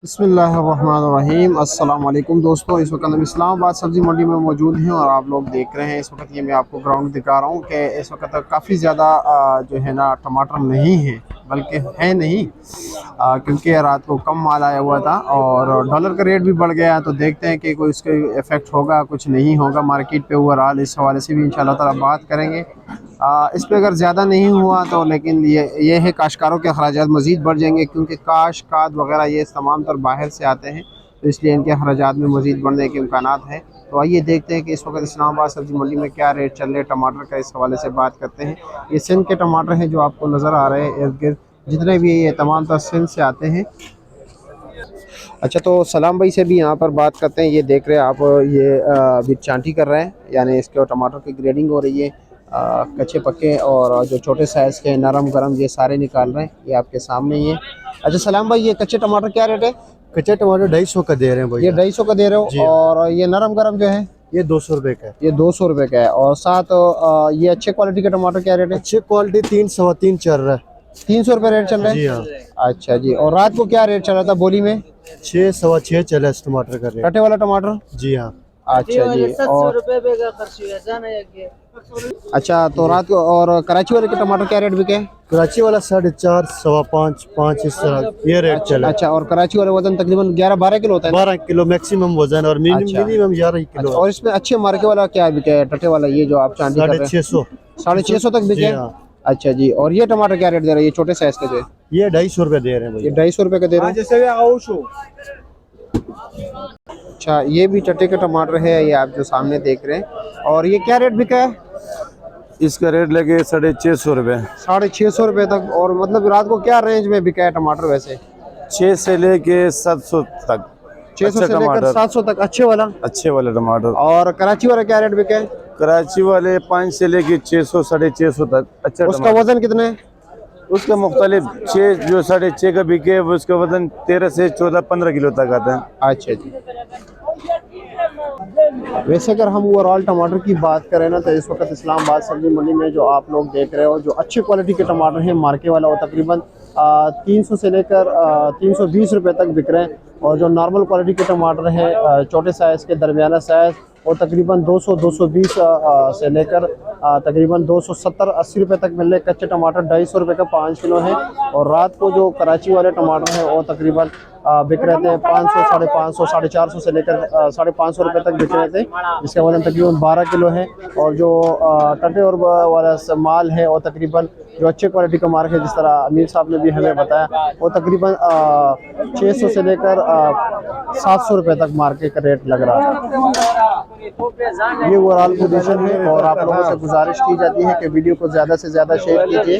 बिस्मिल्लाहिर्रहमानिर्रहीम। अस्सलाम वालेकुम दोस्तों, इस वक्त हम इस्लामाबाद सब्ज़ी मंडी में मौजूद हैं और आप लोग देख रहे हैं इस वक्त ये मैं आपको ग्राउंड दिखा रहा हूँ कि इस वक्त काफ़ी ज़्यादा जो है ना टमाटर नहीं है, बल्कि है नहीं, क्योंकि रात को कम माल आया हुआ था और डॉलर का रेट भी बढ़ गया। तो देखते हैं कि कोई इसका इफ़ेक्ट होगा कुछ नहीं होगा मार्केट पे ओवरऑल। इस हवाले से भी इंशाल्लाह ताला बात करेंगे। इस पे अगर ज़्यादा नहीं हुआ तो लेकिन ये है काश्तकारों के अखराजात मज़ीद बढ़ जाएंगे, क्योंकि काश खाद वगैरह ये तमाम तर बाहर से आते हैं, तो इसलिए इनके अखराजात में मज़ीद बढ़ने के इम्कानात हैं। तो आइए देखते हैं कि इस वक्त इस्लामाबाद सब्ज़ी मंडी में क्या रेट चल रहे टमाटर का, इस हवाले से बात करते हैं। ये सिंध के टमाटर हैं जो आपको नज़र आ रहे हैं इर्द गिर्द, जितने भी ये तमाम तर सिंध से आते हैं। अच्छा, तो सलाम भाई से भी यहाँ पर बात करते हैं। ये देख रहे हैं आप, ये अभी चांटी कर रहे हैं, यानी इसके टमाटर की ग्रेडिंग हो रही है। कच्चे पक्के और जो छोटे साइज़ के नरम गरम ये सारे निकाल रहे हैं, ये आपके सामने ही है। अच्छा सलाम भाई, ये कच्चे टमाटर क्या रेट है? कच्चे टमाटर 250 का दे रहे हैं भाई। ये 250 का दे रहे हो, और ये नरम गरम जो है ये 200 रुपए का है। ये 200 रुपये का है। और साथ ये अच्छे क्वालिटी का टमाटर क्या रेट है? अच्छी क्वालिटी 3 सवा 3 चल रहा है। 300 रुपये रेट चल रहा है जी हाँ। अच्छा जी। और रात को क्या रेट चल रहा था बोली में? 6 सवा 6 चला है इस टमाटर का रेट। कटे वाला टमाटर? जी हाँ। अच्छा जी। और अच्छा, तो रात को और कराची वाले के टमाटर क्या रेट बिके? कराची वाला 4.5 सवा 5 5 इस तरह ये रेट चला। अच्छा, और कराची वाला वजन तकरीबन 11-12 किलो होता है? 12 किलो मैक्सिमम वजन और मिनिमम 11 किलो। और इसमें अच्छे मार्के वाला क्या बिके है? टटे वाला ये जो आप चांदी कर रहे हैं 650 650 तक बिके? अच्छा जी। और ये टमाटर क्या रेट दे रहे हैं, ये छोटे साइज के जो? ये 250 रुपए दे रहे हैं भाई। ये 250 रुपए का दे रहे हैं। अच्छा, ये भी टटे का टमाटर है, ये आप जो सामने देख रहे हैं। और ये क्या रेट बिका है? इसका रेट लगे 650 रुपये। 650 रुपये तक। और मतलब रात को क्या रेंज में बिका है टमाटर वैसे? 6 से लेके 700 तक। 600 से लेकर 700 तक अच्छे वाला? अच्छे वाले टमाटर। और कराची वाला क्या रेट बिका है? कराची वाले 5 से लेके 600 650 तक। अच्छा, उसका वजन कितना है? उसका मुख्तलिफ 6 जो 6.5 का बिके वो उसका वजन 13 से 14-15 किलो तक आता है। अच्छा जी। वैसे अगर हम ओवरऑल टमाटर की बात करें ना, तो इस वक्त इस्लामाबाद सब्जी मंडी में जो आप लोग देख रहे हो, जो अच्छी क्वालिटी के टमाटर हैं मार्के वाला, वो तकरीबन 300 से लेकर 320 रुपये तक बिक रहे हैं। और जो नॉर्मल क्वालिटी के टमाटर हैं छोटे साइज़ के, दरमियाना साइज़, वो तकरीबन 200-220 से लेकर तकरीबन 270-80 रुपये तक मिल रहे। कच्चे टमाटर 250 रुपये का 5 किलो है। और रात को जो कराची वाले टमाटर हैं वो तकरीबन बिक रहे थे 500, 550, 450 से लेकर 550 रुपये तक बिक रहे थे, जिसका वजन तकरीबन 12 किलो है। और जो टटे और वाला माल है वो तकरीबन जो अच्छे क्वालिटी का मार्क है, जिस तरह अमीर साहब ने भी हमें बताया, वो तकरीबन 600 से लेकर 700 रुपये तक मार्केट का रेट लग रहा है। ये ओवरऑल पोजीशन है। और आप लोगों से गुजारिश की जाती है कि वीडियो को ज़्यादा से ज़्यादा शेयर कीजिए।